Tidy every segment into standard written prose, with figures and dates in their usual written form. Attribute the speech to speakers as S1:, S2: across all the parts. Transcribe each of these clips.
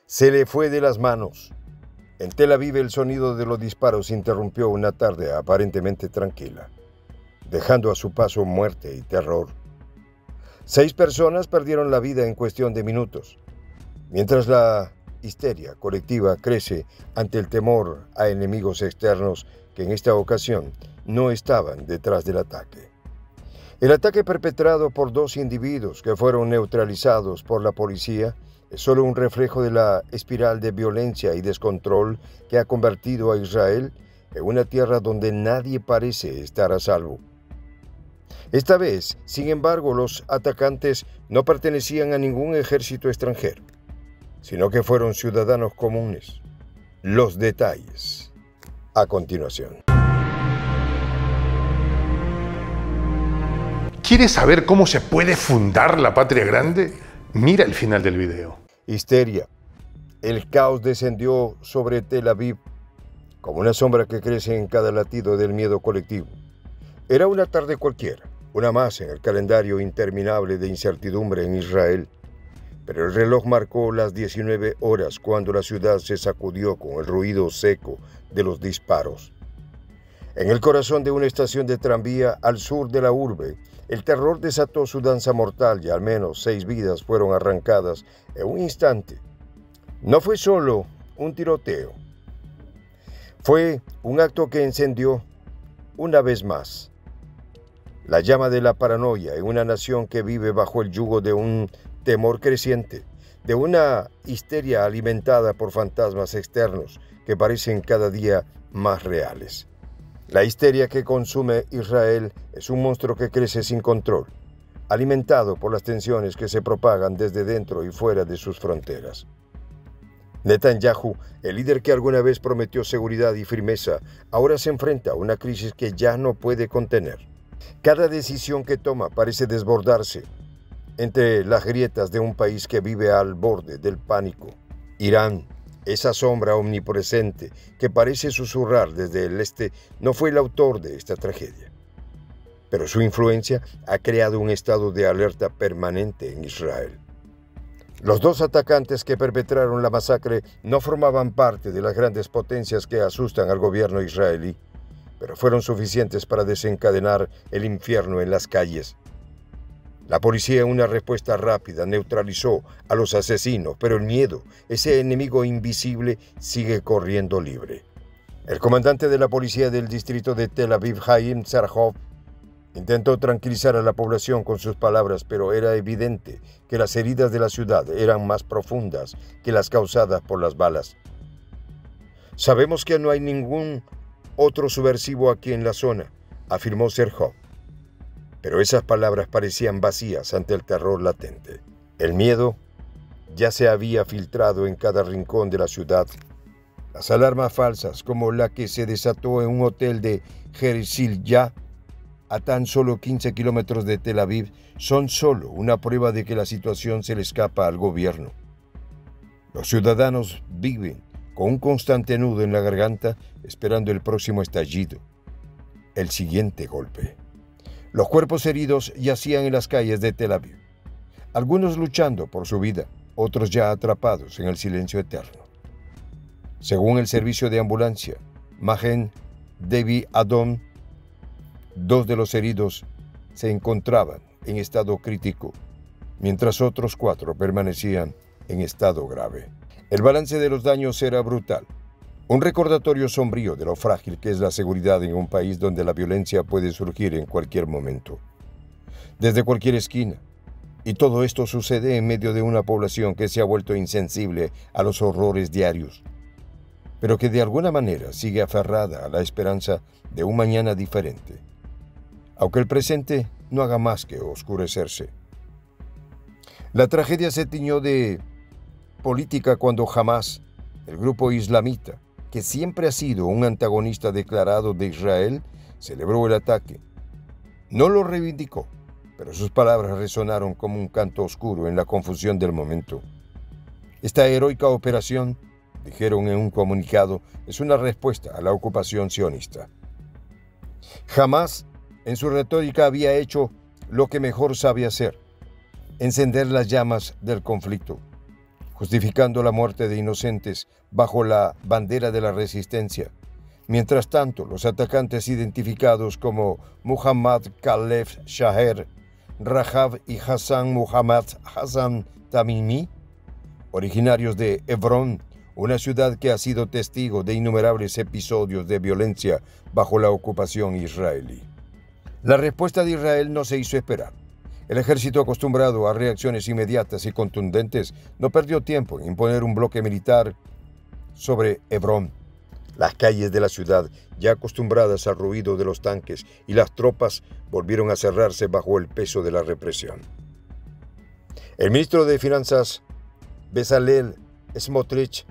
S1: Se le fue de las manos. En Tel Aviv el sonido de los disparos interrumpió una tarde aparentemente tranquila, dejando a su paso muerte y terror. 6 personas perdieron la vida en cuestión de minutos, mientras la histeria colectiva crece ante el temor a enemigos externos que en esta ocasión no estaban detrás del ataque. El ataque perpetrado por 2 individuos que fueron neutralizados por la policía es solo un reflejo de la espiral de violencia y descontrol que ha convertido a Israel en una tierra donde nadie parece estar a salvo. Esta vez, sin embargo, los atacantes no pertenecían a ningún ejército extranjero, sino que fueron ciudadanos comunes. Los detalles a continuación.
S2: ¿Quieres saber cómo se puede fundar la patria grande? Mira el final del video.
S1: Histeria. El caos descendió sobre Tel Aviv como una sombra que crece en cada latido del miedo colectivo. Era una tarde cualquiera, una más en el calendario interminable de incertidumbre en Israel. Pero el reloj marcó las 19 horas cuando la ciudad se sacudió con el ruido seco de los disparos. En el corazón de una estación de tranvía al sur de la urbe, el terror desató su danza mortal y al menos 6 vidas fueron arrancadas en un instante. No fue solo un tiroteo. Fue un acto que encendió, una vez más, la llama de la paranoia en una nación que vive bajo el yugo de un temor creciente, de una histeria alimentada por fantasmas externos que parecen cada día más reales. La histeria que consume Israel es un monstruo que crece sin control, alimentado por las tensiones que se propagan desde dentro y fuera de sus fronteras. Netanyahu, el líder que alguna vez prometió seguridad y firmeza, ahora se enfrenta a una crisis que ya no puede contener. Cada decisión que toma parece desbordarse entre las grietas de un país que vive al borde del pánico. Irán, esa sombra omnipresente que parece susurrar desde el este, no fue el autor de esta tragedia. Pero su influencia ha creado un estado de alerta permanente en Israel. Los 2 atacantes que perpetraron la masacre no formaban parte de las grandes potencias que asustan al gobierno israelí, pero fueron suficientes para desencadenar el infierno en las calles. La policía, en una respuesta rápida, neutralizó a los asesinos, pero el miedo, ese enemigo invisible, sigue corriendo libre. El comandante de la policía del distrito de Tel Aviv, Haim Tzarhov, intentó tranquilizar a la población con sus palabras, pero era evidente que las heridas de la ciudad eran más profundas que las causadas por las balas. Sabemos que no hay ningún otro subversivo aquí en la zona, afirmó Tzarhov. Pero esas palabras parecían vacías ante el terror latente. El miedo ya se había filtrado en cada rincón de la ciudad. Las alarmas falsas, como la que se desató en un hotel de Herzliya, a tan solo 15 kilómetros de Tel Aviv, son solo una prueba de que la situación se le escapa al gobierno. Los ciudadanos viven con un constante nudo en la garganta, esperando el próximo estallido, el siguiente golpe. Los cuerpos heridos yacían en las calles de Tel Aviv, algunos luchando por su vida, otros ya atrapados en el silencio eterno. Según el servicio de ambulancia, Magen David Adon, 2 de los heridos se encontraban en estado crítico, mientras otros 4 permanecían en estado grave. El balance de los daños era brutal. Un recordatorio sombrío de lo frágil que es la seguridad en un país donde la violencia puede surgir en cualquier momento, desde cualquier esquina. Y todo esto sucede en medio de una población que se ha vuelto insensible a los horrores diarios, pero que de alguna manera sigue aferrada a la esperanza de un mañana diferente, aunque el presente no haga más que oscurecerse. La tragedia se tiñó de política cuando Hamas, el grupo islamita, que siempre ha sido un antagonista declarado de Israel, celebró el ataque. No lo reivindicó, pero sus palabras resonaron como un canto oscuro en la confusión del momento. Esta heroica operación, dijeron en un comunicado, es una respuesta a la ocupación sionista. Jamás en su retórica había hecho lo que mejor sabe hacer: encender las llamas del conflicto. justificando la muerte de inocentes bajo la bandera de la resistencia. Mientras tanto, los atacantes identificados como Muhammad Khaled Shaher, Rajab y Hassan Muhammad Hassan Tamimi, originarios de Hebrón, una ciudad que ha sido testigo de innumerables episodios de violencia bajo la ocupación israelí. La respuesta de Israel no se hizo esperar. El ejército, acostumbrado a reacciones inmediatas y contundentes, no perdió tiempo en imponer un bloque militar sobre Hebrón. Las calles de la ciudad, ya acostumbradas al ruido de los tanques y las tropas, volvieron a cerrarse bajo el peso de la represión. El ministro de Finanzas, Bezalel Smotrich,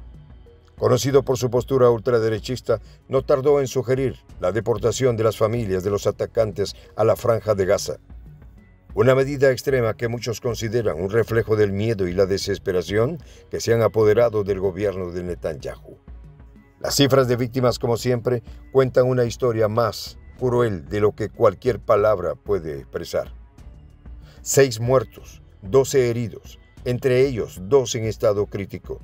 S1: conocido por su postura ultraderechista, no tardó en sugerir la deportación de las familias de los atacantes a la Franja de Gaza. Una medida extrema que muchos consideran un reflejo del miedo y la desesperación que se han apoderado del gobierno de Netanyahu. Las cifras de víctimas, como siempre, cuentan una historia más cruel de lo que cualquier palabra puede expresar. 6 muertos, 12 heridos, entre ellos 2 en estado crítico.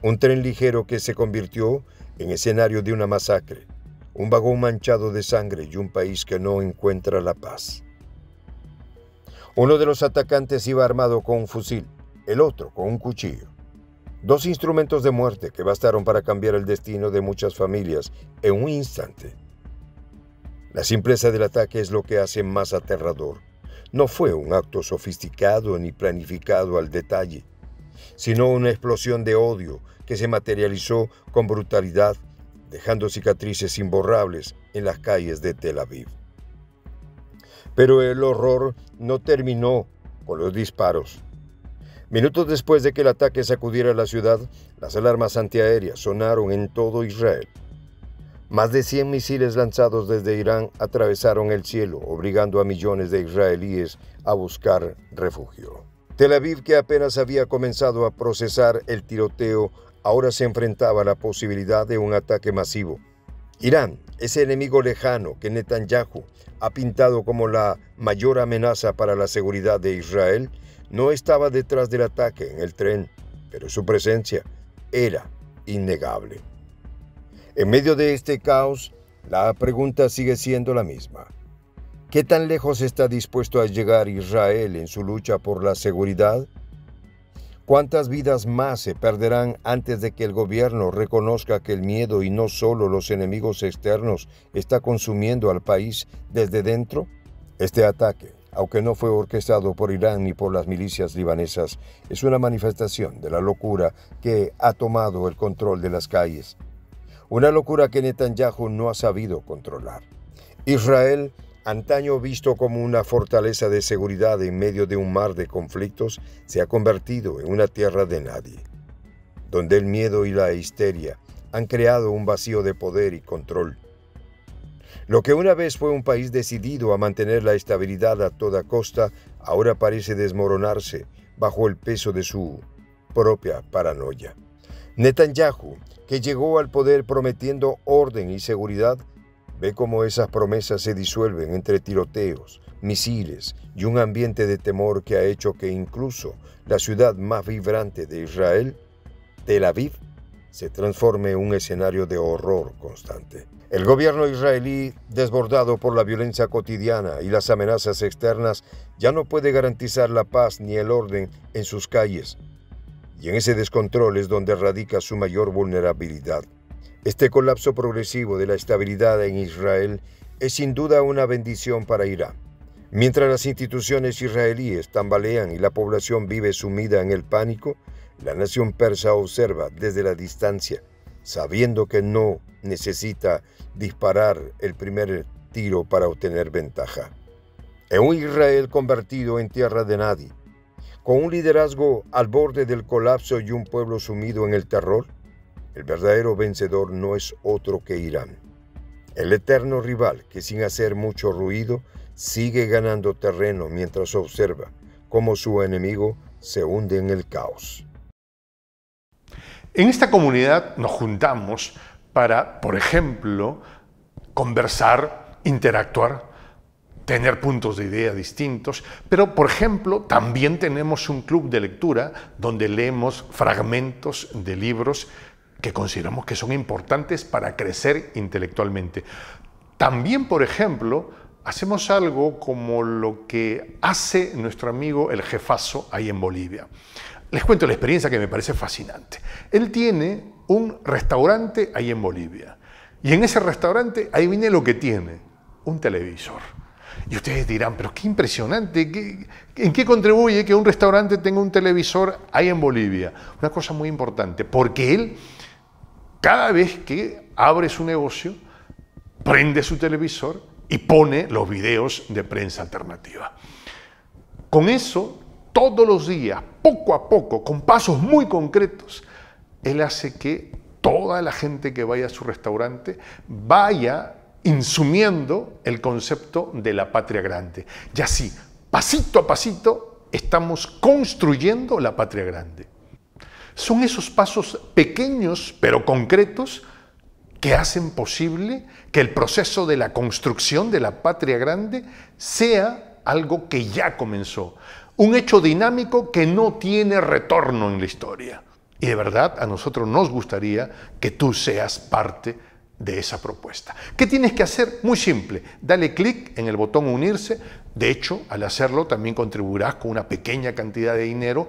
S1: Un tren ligero que se convirtió en escenario de una masacre, un vagón manchado de sangre y un país que no encuentra la paz. Uno de los atacantes iba armado con un fusil, el otro con un cuchillo. 2 instrumentos de muerte que bastaron para cambiar el destino de muchas familias en un instante. La simpleza del ataque es lo que hace más aterrador. No fue un acto sofisticado ni planificado al detalle, sino una explosión de odio que se materializó con brutalidad, dejando cicatrices imborrables en las calles de Tel Aviv. Pero el horror no terminó con los disparos. Minutos después de que el ataque sacudiera la ciudad, las alarmas antiaéreas sonaron en todo Israel. Más de 100 misiles lanzados desde Irán atravesaron el cielo, obligando a millones de israelíes a buscar refugio. Tel Aviv, que apenas había comenzado a procesar el tiroteo, ahora se enfrentaba a la posibilidad de un ataque masivo. Irán, ese enemigo lejano que Netanyahu ha pintado como la mayor amenaza para la seguridad de Israel, no estaba detrás del ataque en el tren, pero su presencia era innegable. En medio de este caos, la pregunta sigue siendo la misma. ¿Qué tan lejos está dispuesto a llegar Israel en su lucha por la seguridad? ¿Cuántas vidas más se perderán antes de que el gobierno reconozca que el miedo y no solo los enemigos externos está consumiendo al país desde dentro? Este ataque, aunque no fue orquestado por Irán ni por las milicias libanesas, es una manifestación de la locura que ha tomado el control de las calles. Una locura que Netanyahu no ha sabido controlar. Israel, antaño visto como una fortaleza de seguridad en medio de un mar de conflictos, se ha convertido en una tierra de nadie, donde el miedo y la histeria han creado un vacío de poder y control. Lo que una vez fue un país decidido a mantener la estabilidad a toda costa, ahora parece desmoronarse bajo el peso de su propia paranoia. Netanyahu, que llegó al poder prometiendo orden y seguridad, ve cómo esas promesas se disuelven entre tiroteos, misiles y un ambiente de temor que ha hecho que incluso la ciudad más vibrante de Israel, Tel Aviv, se transforme en un escenario de horror constante. El gobierno israelí, desbordado por la violencia cotidiana y las amenazas externas, ya no puede garantizar la paz ni el orden en sus calles. Y en ese descontrol es donde radica su mayor vulnerabilidad. Este colapso progresivo de la estabilidad en Israel es sin duda una bendición para Irán. Mientras las instituciones israelíes tambalean y la población vive sumida en el pánico, la nación persa observa desde la distancia, sabiendo que no necesita disparar el primer tiro para obtener ventaja. En un Israel convertido en tierra de nadie, con un liderazgo al borde del colapso y un pueblo sumido en el terror, el verdadero vencedor no es otro que Irán, el eterno rival que sin hacer mucho ruido sigue ganando terreno mientras observa cómo su enemigo se hunde en el caos.
S2: En esta comunidad nos juntamos para, por ejemplo, conversar, interactuar, tener puntos de idea distintos, pero por ejemplo también tenemos un club de lectura donde leemos fragmentos de libros que consideramos que son importantes para crecer intelectualmente. También, por ejemplo, hacemos algo como lo que hace nuestro amigo el jefazo ahí en Bolivia. Les cuento la experiencia que me parece fascinante. Él tiene un restaurante ahí en Bolivia y en ese restaurante, ahí viene lo que tiene, un televisor. Y ustedes dirán, pero qué impresionante, ¿en qué contribuye que un restaurante tenga un televisor ahí en Bolivia? Una cosa muy importante, porque él, cada vez que abre su negocio, prende su televisor y pone los videos de prensa alternativa. Con eso, todos los días, poco a poco, con pasos muy concretos, él hace que toda la gente que vaya a su restaurante vaya insumiendo el concepto de la patria grande. Y así, pasito a pasito, estamos construyendo la patria grande. Son esos pasos pequeños pero concretos que hacen posible que el proceso de la construcción de la patria grande sea algo que ya comenzó. Un hecho dinámico que no tiene retorno en la historia. Y de verdad, a nosotros nos gustaría que tú seas parte de esa propuesta. ¿Qué tienes que hacer? Muy simple. Dale clic en el botón unirse. De hecho, al hacerlo también contribuirás con una pequeña cantidad de dinero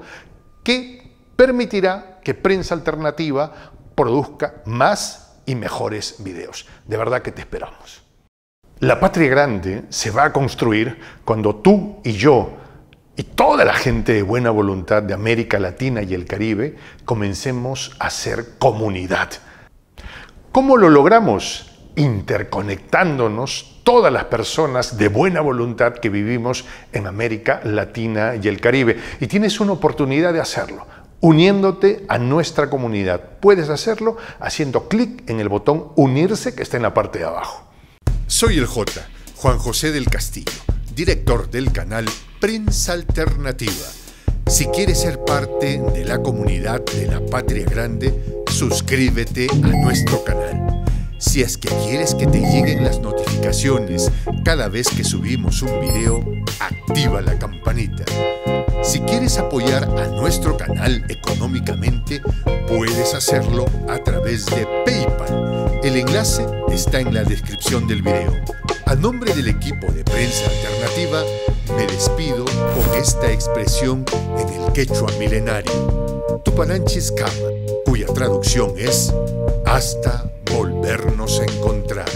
S2: que permitirá que Prensa Alternativa produzca más y mejores videos. De verdad que te esperamos. La patria grande se va a construir cuando tú y yo y toda la gente de buena voluntad de América Latina y el Caribe comencemos a ser comunidad. ¿Cómo lo logramos? Interconectándonos todas las personas de buena voluntad que vivimos en América Latina y el Caribe. Y tienes una oportunidad de hacerlo, uniéndote a nuestra comunidad. Puedes hacerlo haciendo clic en el botón unirse que está en la parte de abajo.
S3: Soy el J, Juan José del Castillo, director del canal Prensa Alternativa. Si quieres ser parte de la comunidad de la Patria Grande, suscríbete a nuestro canal. Si es que quieres que te lleguen las notificaciones cada vez que subimos un video, activa la campanita. Si quieres apoyar a nuestro canal económicamente, puedes hacerlo a través de PayPal. El enlace está en la descripción del video. A nombre del equipo de Prensa Alternativa, me despido con esta expresión en el quechua milenario, Tupananchis Kama, cuya traducción es hasta volvernos a encontrar.